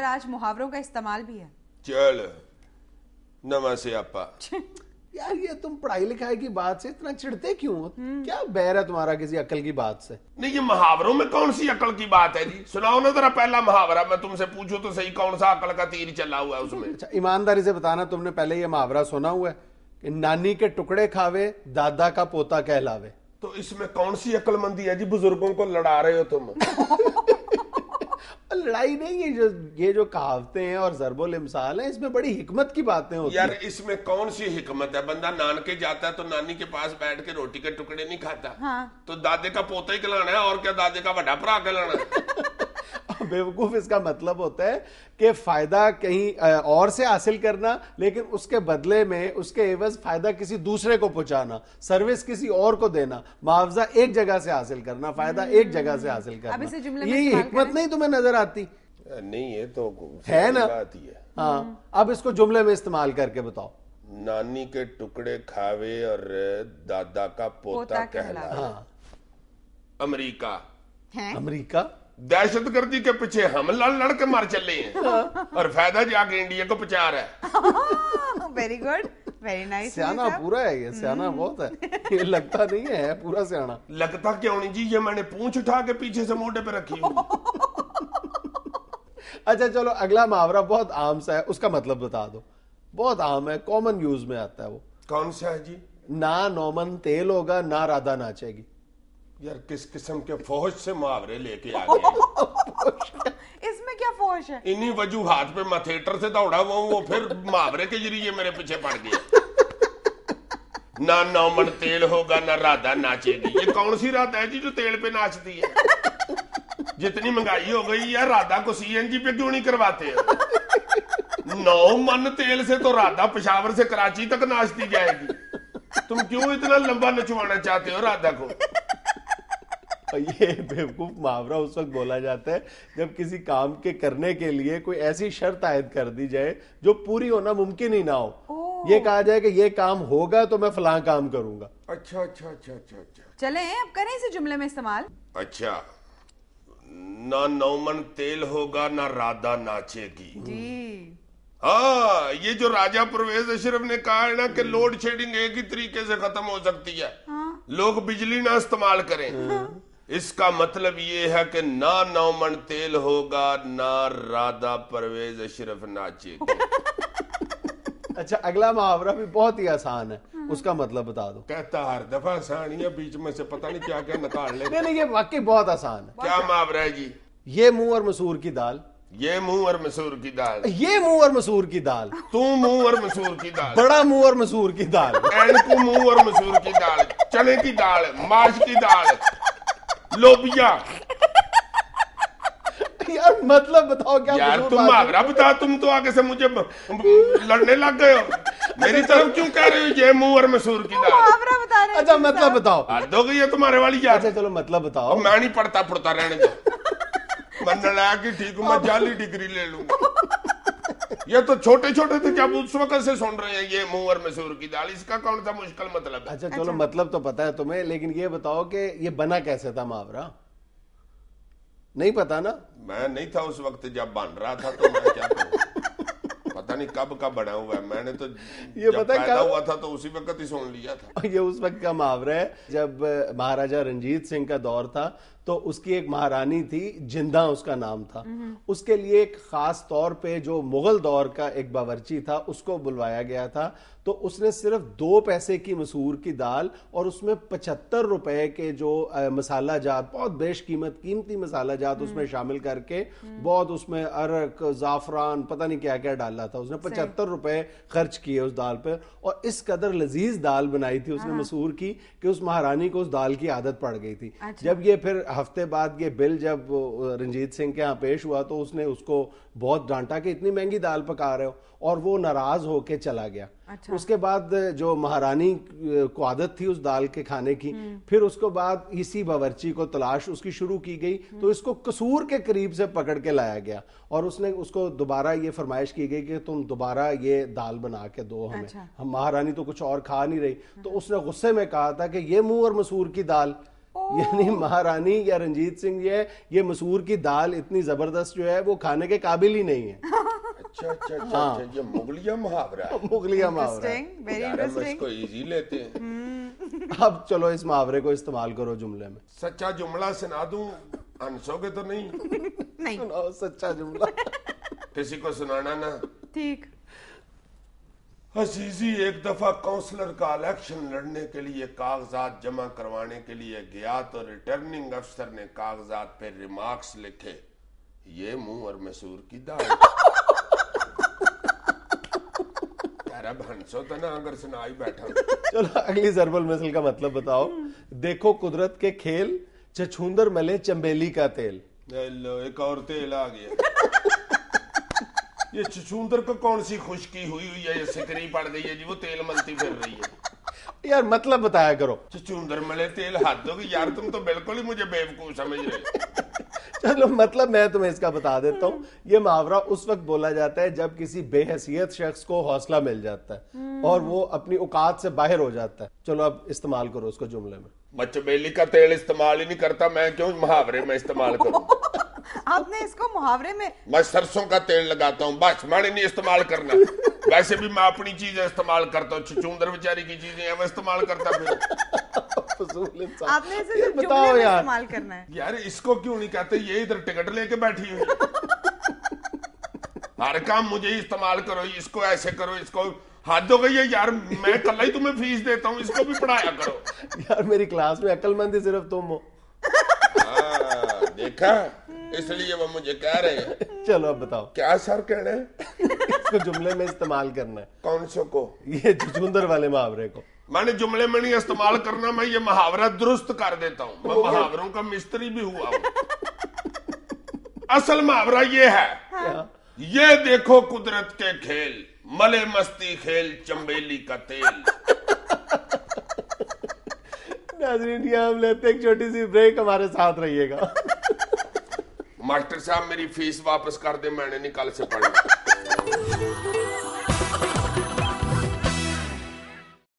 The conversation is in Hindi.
पर आज मुहावरों का इस्तेमाल भी है। चल नमस्ते आपा। यार ये तुम पढ़ाई लिखाई की बात से इतना चिढ़ते क्यों हो? क्या बैर है तुम्हारा किसी अक्ल की बात से? नहीं, ये मुहावरों में कौन सी अकल की बात है जी? सुनाओ ना जरा पहला मुहावरा, मैं तुमसे पूछूं तो सही, कौन सा अकल का तीर चला हुआ है उसमें? अच्छा, ईमानदारी से बताना, तुमने पहले ये मुहावरा सुना हुआ है कि नानी के टुकड़े खावे दादा का पोता कहलावे? तो इसमें कौन सी अक्लमंदी है जी? बुजुर्गों को लड़ा रहे हो तुम। लड़ाई नहीं, ये जो कहावतें हैं और ज़रबुल इम्साल हैं, इसमें बड़ी हिकमत की बातें होती यार हैं। इसमें कौन सी हिकमत है? बंदा नानके जाता है तो नानी के पास बैठ के रोटी के टुकड़े नहीं खाता। हाँ। तो दादे का पोता ही कहलाना है, और क्या दादे का बड़ा भरा कहलाना है? बेवकूफ, इसका मतलब होता है कि फायदा कहीं और से हासिल करना, लेकिन उसके बदले में उसके एवज फायदा किसी दूसरे को पहुंचाना, सर्विस किसी और को देना, मुआवजा एक जगह से हासिल करना, फायदा एक जगह से हासिल करना। ये हिकमत नहीं तुम्हें नजर आती? नहीं, ये तो है ना बात ही है। हाँ, अब इसको जुमले में इस्तेमाल करके बताओ। नानी के टुकड़े खावे और दादा का पोता कहलावे। हाँ, अमेरिका। अमेरिका दहशतगर्दी के पीछे हम लड़ के मार चले हैं और फायदा जाके इंडिया को पहुंचा रहा है। Very good, very nice. सियाना पूरा है ये, सियाना बहुत है ये, लगता नहीं है पूरा सियाना। लगता क्यों नहीं जी? ये मैंने पूंछ उठा के पीछे से मोढे पे रखी हुई। अच्छा चलो, अगला मुहावरा बहुत आम सा है, उसका मतलब बता दो। बहुत आम है, कॉमन यूज में आता है वो। कौन सा है जी? ना नौमन तेल होगा ना राधा नाचेगी। यार किस किस्म के फौज से मुहावरे लेके आ गए? इसमें क्या फौज है? इन्हीं वजूहात पे मैं थिएटर से दौड़ा हुआ हूं, वो फिर मुहावरे के जरिए मेरे पीछे पड़ गया। ना नौमन तेल होगा ना राधा नाचेगी। ये कौन सी राधा है जी जो तेल पे नाचती है? जितनी महंगाई हो गई है, राधा को सीएनजी पे क्यों नहीं करवाते हैं? 9 मन तेल से तो राधा पेशावर से कराची तक नाचती जाएगी। तुम क्यों इतना लंबा नचवाना चाहते हो राधा को? ये बेवकूफ मुहावरा उस वक्त बोला जाता है जब किसी काम के करने के लिए कोई ऐसी शर्त आयद कर दी जाए जो पूरी होना मुमकिन ही ना हो। ये कहा जाए कि ये काम होगा तो मैं फलां काम करूंगा। अच्छा अच्छा अच्छा अच्छा अच्छा। चले अब करें इसे जुमले में इस्तेमाल। अच्छा, ना नौमन तेल होगा ना राधा नाचेगी जी। हाँ, ये जो राजा परवेज अशरफ ने कहा है ना कि लोड शेडिंग एक ही तरीके से खत्म हो सकती है। हाँ। लोग बिजली ना इस्तेमाल करें। इसका मतलब ये है कि ना नौमन तेल होगा ना राधा परवेज अशरफ नाचेगी। अच्छा, अगला मुहावरा भी बहुत ही आसान है, उसका मतलब बता दो। कहता हर दफा आसानी है, बीच में से पता नहीं क्या क्या निकाल ले। नहीं, ये वाकई बहुत आसान है। क्या मुहावरा है जी? ये मुंह और मसूर की दाल। ये मुंह और मसूर की दाल। ये मुंह और मसूर की दाल। तू मुंह और मसूर की दाल। बड़ा मुंह और मसूर की दाल। एनकू मुंह और मसूर की दाल, चने की दाल, माश की दाल, लोबिया। यार मतलब बताओ क्या? यार तुम मुहावरा बता, तुम तो आगे से मुझे लड़ने लग गए हो। मेरी तरफ क्यों कह रहे हो ये मुंह और मसूर की दाल? मुहावरा बता रहे हैं। अच्छा मतलब बताओ। हद हो गई है तुम्हारे वाली यार। अच्छा चलो मतलब बताओ। मैं नहीं पढ़ता पढ़ता रहने दो। मैं लड़ा की ठीक हूँ, मैं जाली डिग्री ले लूंगा। ये तो छोटे छोटे थे, क्या उस वक्त से सुन रहे हैं ये मुंह और मसूर की दाल? इसका कौन सा मुश्किल मतलब है? अच्छा चलो मतलब तो पता है तुम्हें, लेकिन ये बताओ कि ये बना कैसे था मुहावरा? नहीं पता ना? मैं नहीं था उस वक्त जब बन रहा था, तो मैं क्या करूं? पता नहीं कब का बना हुआ है। मैंने तो ये जब पता पैदा हुआ था तो उसी वक्त ही सुन लिया था। ये उस वक्त का मुहावरा है जब महाराजा रंजीत सिंह का दौर था, तो उसकी एक महारानी थी, जिंदा उसका नाम था। उसके लिए एक खास तौर पे जो मुगल दौर का एक बावर्ची था उसको बुलवाया गया था। तो उसने सिर्फ 2 पैसे की मसूर की दाल और उसमें 75 रुपए के जो मसाला जात, बहुत बेशकीमत कीमती मसाला जात उसमें शामिल करके, बहुत उसमें अरक, जाफरान, पता नहीं क्या क्या डाला था। उसने 75 रुपए खर्च किए उस दाल पर, और इस कदर लजीज दाल बनाई थी उसने मसूर की कि उस महारानी को उस दाल की आदत पड़ गई थी। जब ये फिर हफ्ते बाद ये बिल जब रंजीत सिंह के यहाँ पेश हुआ तो उसने उसको बहुत डांटा कि इतनी महंगी दाल पका रहे हो, और वो नाराज होके चला गया। अच्छा। उसके बाद जो महारानी को आदत थी उस दाल के खाने की, फिर उसके बाद इसी बावर्ची को तलाश उसकी शुरू की गई, तो इसको कसूर के करीब से पकड़ के लाया गया और उसने उसको दोबारा ये फरमाइश की गई कि तुम दोबारा ये दाल बना के दो हमें। अच्छा। हम महारानी तो कुछ और खा नहीं रही, तो उसने गुस्से में कहा था कि ये मुंह और मसूर की दाल, यानी महारानी या रंजीत सिंह ये मसूर की दाल इतनी जबरदस्त जो है वो खाने के काबिल ही नहीं है। अच्छा अच्छा अच्छा हाँ। अच्छा, ये मुगलिया मुहावरा है। मुगलिया मुहावरा है। इंटरेस्टिंग, वेरी यार हम इंटरेस्टिंग। इसको इजी लेते हैं। अब चलो इस मुहावरे को इस्तेमाल करो जुमले में। सच्चा जुमला सुना दूं, हंसोगे तो नहीं? नहीं, सुनाओ सच्चा जुमला। किसी को सुनाना ना। ठीक। अजीजी एक दफा काउंसलर का इलेक्शन लड़ने के लिए कागजात जमा करवाने के लिए गया तो रिटर्निंग अफसर ने कागजात पे रिमार्क्स लिखे, ये मुंह और मसूर की दाल। यार अब हंसो तो ना, अगर सुना ही बैठा। चलो अगली जरबुल मिसल का मतलब बताओ। देखो कुदरत के खेल, छछूंदर मले चंबेली का तेल। लो एक और तेल आ गया। ये छछूंदर को कौन सी खुशकी हुई हुई है, ये सिकरी पड़ गई है जी, वो तेल मलती फिर रही है। यार मतलब बताया करो। छछूंदर मले तेल हाथ दोगे यार, तुम तो बिल्कुल ही मुझे बेवकूफ समझ रहे। चलो मतलब मैं तुम्हें इसका बता देता हूँ। ये मुहावरा उस वक्त बोला जाता है जब किसी बेहसियत शख्स को हौसला मिल जाता है और वो अपनी औकात से बाहर हो जाता है। चलो अब इस्तेमाल करो उसको जुमले में। मैं चमेली का तेल इस्तेमाल ही नहीं करता, मैं क्यों मुहावरे में इस्तेमाल करूं? आपने इसको मुहावरे में। मैं सरसों का तेल लगाता हूँ, बस मैंने नहीं इस्तेमाल करना। वैसे भी मैं अपनी चीजें इस्तेमाल करता हूँ, छछूंदर बेचारी की चीजें हैं वो इस्तेमाल करता फिर। फजूल इंसान। आपने इसे ये सिर्फ बताओ जुमले में यार। इस्तेमाल करना है। यार इसको क्यों नहीं कहते, ये इधर टिकट लेके बैठी हुई। हर काम मुझे ही इस्तेमाल करो, इसको ऐसे करो, इसको हाथ हो गई है यार, मैं कल ही तुम्हें फीस देता हूँ, इसको भी पढ़ाया करो। यार मेरी क्लास में अक्लमंद ही सिर्फ तुम हो। देखा, इसलिए वो मुझे कह रहे हैं। चलो अब बताओ क्या सर कह रहे हैं? इसको जुमले में इस्तेमाल करना है। कौन सो को? ये छछूंदर वाले मुहावरे को। मैंने जुमले में नहीं इस्तेमाल करना, मैं ये मुहावरा दुरुस्त कर देता हूँ। मैं मुहावरों का मिस्त्री भी हुआ हूँ। असल मुहावरा ये है, क्या? ये देखो कुदरत के खेल, मले मस्ती खेल चंबेली का तेल। नाज़रीन ये हम लेते हैं एक छोटी सी ब्रेक, हमारे साथ रहिएगा। मास्टर साहब मेरी फीस वापस कर दे, मैंने नहीं कल से पढ़ना।